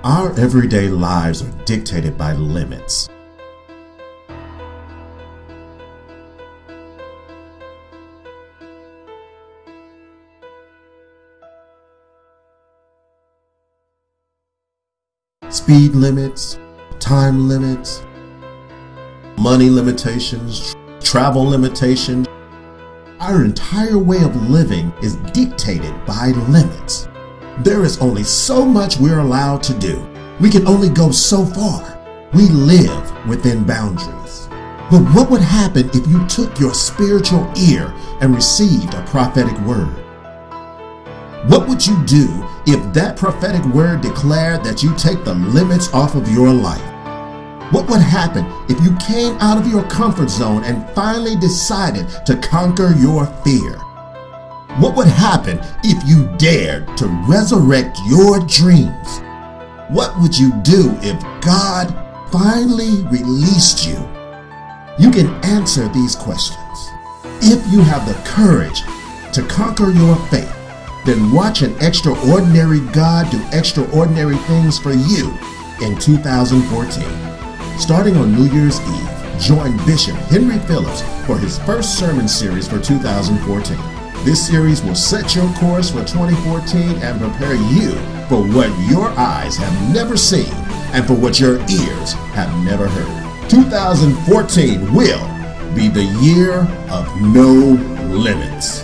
Our everyday lives are dictated by limits. Speed limits, time limits, money limitations, travel limitations. Our entire way of living is dictated by limits. There is only so much we're allowed to do. We can only go so far. We live within boundaries. But what would happen if you took your spiritual ear and received a prophetic word? What would you do if that prophetic word declared that you take the limits off of your life? What would happen if you came out of your comfort zone and finally decided to conquer your fear? What would happen if you dared to resurrect your dreams? What would you do if God finally released you? You can answer these questions. If you have the courage to conquer your faith, then watch an extraordinary God do extraordinary things for you in 2014. Starting on New Year's Eve, join Bishop Henry Phillips for his first sermon series for 2014. This series will set your course for 2014 and prepare you for what your eyes have never seen and for what your ears have never heard. 2014 will be the year of no limits.